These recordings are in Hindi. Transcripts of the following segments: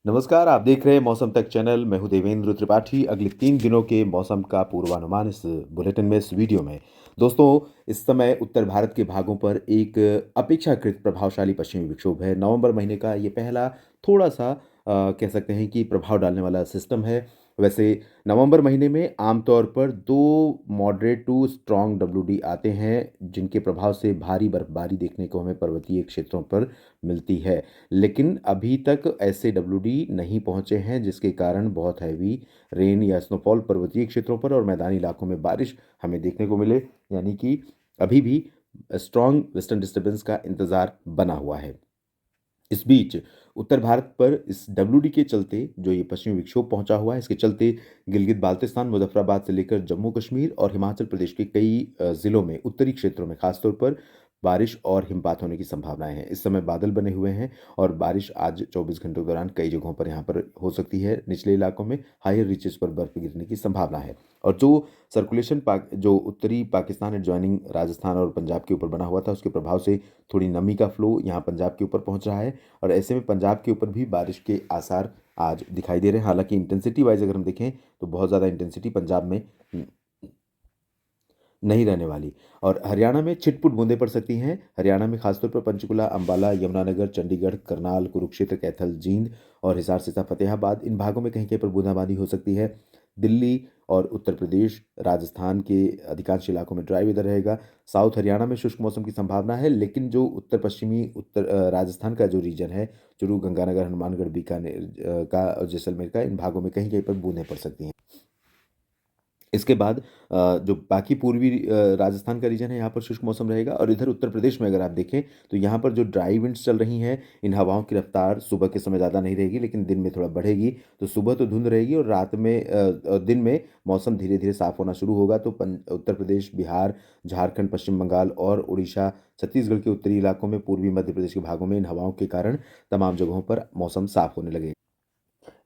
नमस्कार, आप देख रहे हैं मौसम तक चैनल। मैं हूं देवेंद्र त्रिपाठी। अगले 3 दिनों के मौसम का पूर्वानुमान इस बुलेटिन में, इस वीडियो में। दोस्तों, इस समय उत्तर भारत के भागों पर एक अपेक्षाकृत प्रभावशाली पश्चिमी विक्षोभ है। नवंबर महीने का ये पहला थोड़ा-सा कह सकते हैं कि प्रभाव डालने वाला सिस्टम है। वैसे नवंबर महीने में आमतौर पर 2 मॉडरेट टू स्ट्रॉन्ग डब्ल्यूडी आते हैं, जिनके प्रभाव से भारी बर्फबारी देखने को हमें पर्वतीय क्षेत्रों पर मिलती है। लेकिन अभी तक ऐसे डब्ल्यूडी नहीं पहुँचे हैं, जिसके कारण बहुत हैवी रेन या स्नोफॉल पर्वतीय क्षेत्रों पर और मैदानी इलाकों में बारिश हमें देखने को मिले। यानी कि अभी भी स्ट्रॉन्ग वेस्टर्न डिस्टर्बेंस का इंतज़ार बना हुआ है। इस बीच उत्तर भारत पर इस डब्ल्यूडी के चलते जो ये पश्चिमी विक्षोभ पहुंचा हुआ है, इसके चलते गिलगित बाल्टिस्तान, मुजफ्फराबाद से लेकर जम्मू कश्मीर और हिमाचल प्रदेश के कई ज़िलों में, उत्तरी क्षेत्रों में खासतौर पर बारिश और हिमपात होने की संभावनाएं हैं। इस समय बादल बने हुए हैं और बारिश आज 24 घंटों के दौरान कई जगहों पर यहाँ पर हो सकती है। निचले इलाकों में हायर रीचेस पर बर्फ गिरने की संभावना है। और जो सर्कुलेशन जो उत्तरी पाकिस्तान एडजॉइनिंग राजस्थान और पंजाब के ऊपर बना हुआ था, उसके प्रभाव से थोड़ी नमी का फ्लो यहाँ पंजाब के ऊपर पहुँच रहा है और ऐसे में पंजाब के ऊपर भी बारिश के आसार आज दिखाई दे रहे हैं। हालांकि इंटेंसिटी वाइज अगर हम देखें तो बहुत ज़्यादा इंटेंसिटी पंजाब में नहीं रहने वाली। और हरियाणा में छिटपुट बूंदें पड़ सकती हैं। हरियाणा में खासतौर पर पंचकुला, अंबाला, यमुनानगर, चंडीगढ़, करनाल, कुरुक्षेत्र, कैथल, जींद और हिसार, सिरसा, फतेहाबाद, इन भागों में कहीं कहीं पर बूंदाबांदी हो सकती है। दिल्ली और उत्तर प्रदेश, राजस्थान के अधिकांश इलाकों में ड्राई वेदर रहेगा। साउथ हरियाणा में शुष्क मौसम की संभावना है, लेकिन जो उत्तर पश्चिमी राजस्थान का जो रीजन है, चूरू, गंगानगर, हनुमानगढ़, बीकानेर का और जैसलमेर का, इन भागों में कहीं कहीं पर बूंदें पड़ सकती हैं। इसके बाद जो बाकी पूर्वी राजस्थान का रीजन है, यहाँ पर शुष्क मौसम रहेगा। और इधर उत्तर प्रदेश में अगर आप देखें तो यहाँ पर जो ड्राई विंड्स चल रही हैं, इन हवाओं की रफ्तार सुबह के समय ज़्यादा नहीं रहेगी, लेकिन दिन में थोड़ा बढ़ेगी। तो सुबह तो धुंध रहेगी और रात में दिन में मौसम धीरे धीरे साफ होना शुरू होगा। तो उत्तर प्रदेश, बिहार, झारखंड, पश्चिम बंगाल और उड़ीसा, छत्तीसगढ़ के उत्तरी इलाकों में, पूर्वी मध्य प्रदेश के भागों में इन हवाओं के कारण तमाम जगहों पर मौसम साफ होने लगेगा।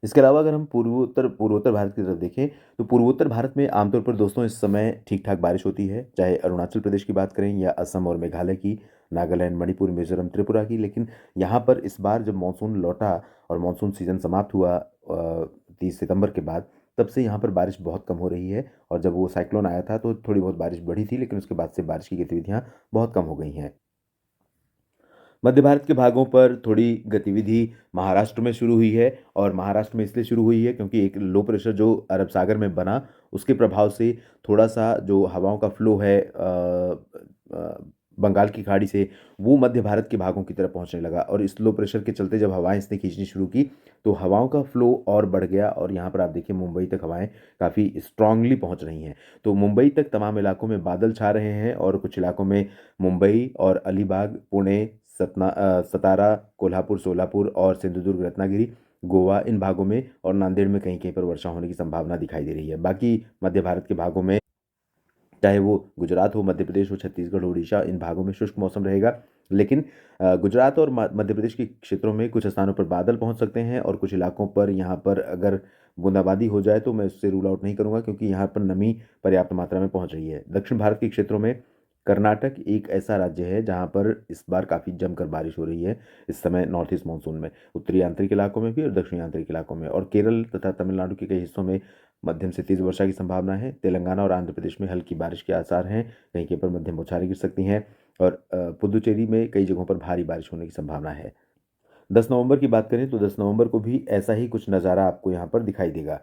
इसके अलावा अगर हम पूर्वोत्तर भारत की तरफ देखें तो पूर्वोत्तर भारत में आमतौर पर दोस्तों इस समय ठीक ठाक बारिश होती है, चाहे अरुणाचल प्रदेश की बात करें या असम और मेघालय की, नागालैंड, मणिपुर, मिजोरम, त्रिपुरा की। लेकिन यहाँ पर इस बार जब मानसून लौटा और मानसून सीजन समाप्त हुआ 30 सितंबर के बाद, तब से यहाँ पर बारिश बहुत कम हो रही है। और जब वो साइक्लोन आया था तो थोड़ी बहुत बारिश बढ़ी थी, लेकिन उसके बाद से बारिश की गतिविधियाँ बहुत कम हो गई हैं। मध्य भारत के भागों पर थोड़ी गतिविधि महाराष्ट्र में शुरू हुई है। और महाराष्ट्र में इसलिए शुरू हुई है क्योंकि एक लो प्रेशर जो अरब सागर में बना, उसके प्रभाव से थोड़ा सा जो हवाओं का फ्लो है बंगाल की खाड़ी से, वो मध्य भारत के भागों की तरफ पहुंचने लगा। और इस लो प्रेशर के चलते जब हवाएं इसने खींचनी शुरू की तो हवाओं का फ्लो और बढ़ गया और यहाँ पर आप देखिए मुंबई तक हवाएं काफ़ी स्ट्रांगली पहुंच रही हैं। तो मुंबई तक तमाम इलाकों में बादल छा रहे हैं और कुछ इलाकों में मुंबई और अलीबाग, पुणे, सतारा, कोल्हापुर, सोलापुर और सिंधुदुर्ग, रत्नागिरी, गोवा, इन भागों में और नांदेड़ में कहीं कहीं पर वर्षा होने की संभावना दिखाई दे रही है। बाकी मध्य भारत के भागों में, चाहे वो गुजरात हो, मध्य प्रदेश हो, छत्तीसगढ़, उड़ीसा, इन भागों में शुष्क मौसम रहेगा। लेकिन गुजरात और मध्य प्रदेश के क्षेत्रों में कुछ स्थानों पर बादल पहुंच सकते हैं और कुछ इलाकों पर यहाँ पर अगर बूंदाबांदी हो जाए तो मैं उससे रूल आउट नहीं करूंगा, क्योंकि यहाँ पर नमी पर्याप्त मात्रा में पहुंच रही है। दक्षिण भारत के क्षेत्रों में कर्नाटक एक ऐसा राज्य है जहाँ पर इस बार काफ़ी जमकर बारिश हो रही है इस समय नॉर्थ ईस्ट मानसून में, उत्तरी आंतरिक इलाकों में भी और दक्षिणी आंतरिक इलाकों में। और केरल तथा तमिलनाडु के कई हिस्सों में मध्यम से तेज वर्षा की संभावना है। तेलंगाना और आंध्र प्रदेश में हल्की बारिश के आसार हैं, कहीं कहीं पर मध्यम बौछारें गिर सकती हैं। और पुदुचेरी में कई जगहों पर भारी बारिश होने की संभावना है। 10 नवंबर की बात करें तो 10 नवंबर को भी ऐसा ही कुछ नज़ारा आपको यहाँ पर दिखाई देगा।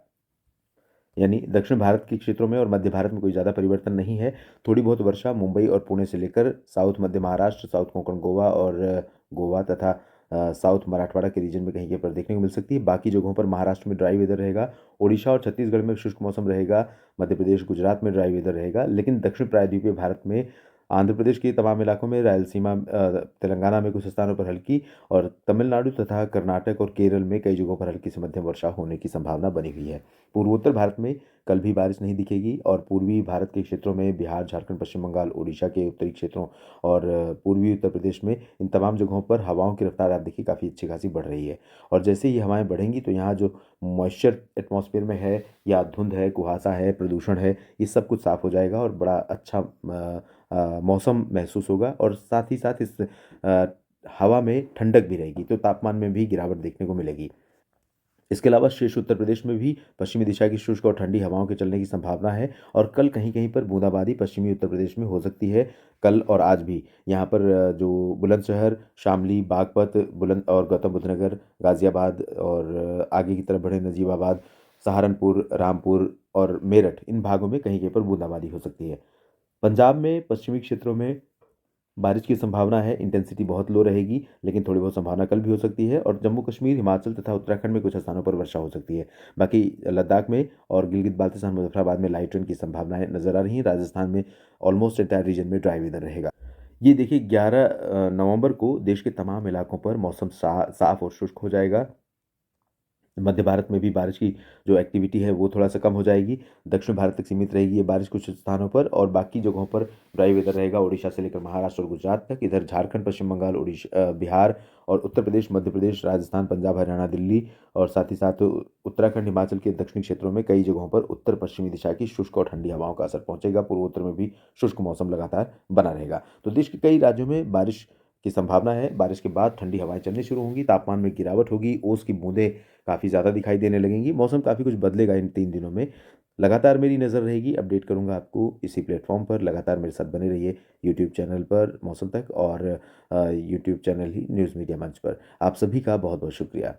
यानी दक्षिण भारत के क्षेत्रों में और मध्य भारत में कोई ज़्यादा परिवर्तन नहीं है। थोड़ी बहुत वर्षा मुंबई और पुणे से लेकर साउथ मध्य महाराष्ट्र, साउथ कोंकण गोवा और गोवा तथा साउथ मराठवाड़ा के रीजन में कहीं कहीं पर देखने को मिल सकती है। बाकी जगहों पर महाराष्ट्र में ड्राई वेदर रहेगा, ओडिशा और छत्तीसगढ़ में शुष्क मौसम रहेगा, मध्य प्रदेश, गुजरात में ड्राई वेदर रहेगा। लेकिन दक्षिण प्रायद्वीपीय भारत में आंध्र प्रदेश के तमाम इलाकों में, रायलसीमा, तेलंगाना में कुछ स्थानों पर हल्की और तमिलनाडु तथा कर्नाटक और केरल में कई जगहों पर हल्की से मध्यम वर्षा होने की संभावना बनी हुई है। पूर्वोत्तर भारत में कल भी बारिश नहीं दिखेगी और पूर्वी भारत के क्षेत्रों में, बिहार, झारखंड, पश्चिम बंगाल, उड़ीसा के उत्तरी क्षेत्रों और पूर्वी उत्तर प्रदेश में, इन तमाम जगहों पर हवाओं की रफ्तार आप देखिए काफ़ी अच्छी खासी बढ़ रही है। और जैसे ही हवाएं बढ़ेंगी तो यहाँ जो मॉइस्चर एटमॉस्फेयर में है या धुंध है, कुहासा है, प्रदूषण है, ये सब कुछ साफ हो जाएगा और बड़ा अच्छा मौसम महसूस होगा। और साथ ही साथ इस हवा में ठंडक भी रहेगी, तो तापमान में भी गिरावट देखने को मिलेगी। इसके अलावा शेष उत्तर प्रदेश में भी पश्चिमी दिशा की शुष्क और ठंडी हवाओं के चलने की संभावना है और कल कहीं-कहीं पर बूंदाबांदी पश्चिमी उत्तर प्रदेश में हो सकती है। कल और आज भी यहाँ पर जो बुलंदशहर, शामली, बागपत, बुलंद और गौतम बुद्ध नगर, गाज़ियाबाद और आगे की तरफ बढ़े नजीबाबाद, सहारनपुर, रामपुर और मेरठ इन भागों में कहीं-कहीं पर बूंदाबांदी हो सकती है। पंजाब में पश्चिमी क्षेत्रों में बारिश की संभावना है, इंटेंसिटी बहुत लो रहेगी, लेकिन थोड़ी बहुत संभावना कल भी हो सकती है और जम्मू कश्मीर, हिमाचल तथा उत्तराखंड में कुछ स्थानों पर वर्षा हो सकती है। बाकी लद्दाख में और गिलगित-बाल्टिस्तान, मुज़फ़्फ़राबाद में लाइट रेन की संभावनाएँ नज़र आ रही हैं। राजस्थान में ऑलमोस्ट एंटायर रीजन में ड्राई वेदर रहेगा। ये देखिए 11 नवंबर को देश के तमाम इलाकों पर मौसम साफ और शुष्क हो जाएगा। मध्य भारत में भी बारिश की जो एक्टिविटी है वो थोड़ा-सा कम हो जाएगी। दक्षिण भारत तक सीमित रहेगी ये बारिश कुछ स्थानों पर और बाकी जगहों पर ड्राई वेदर रहेगा ओडिशा से लेकर महाराष्ट्र और गुजरात तक। इधर झारखंड, पश्चिम बंगाल, बिहार और उत्तर प्रदेश, मध्य प्रदेश, राजस्थान, पंजाब, हरियाणा, दिल्ली और साथ ही साथ उत्तराखंड, हिमाचल के दक्षिणी क्षेत्रों में कई जगहों पर उत्तर-पश्चिमी दिशा की शुष्क और ठंडी हवाओं का असर पहुँचेगा। पूर्वोत्तर में भी शुष्क मौसम लगातार बना रहेगा। तो देश के कई राज्यों में बारिश की संभावना है। बारिश के बाद ठंडी हवाएँ चलनी शुरू होंगी, तापमान में गिरावट होगी, ओस की बूँदें काफ़ी ज़्यादा दिखाई देने लगेंगी। मौसम काफ़ी कुछ बदलेगा इन 3 दिनों में। लगातार मेरी नज़र रहेगी, अपडेट करूँगा आपको इसी प्लेटफ़ॉर्म पर। लगातार मेरे साथ बने रहिए यूट्यूब चैनल पर मौसम तक और यूट्यूब चैनल ही न्यूज़ मीडिया मंच पर। आप सभी का बहुत-बहुत शुक्रिया।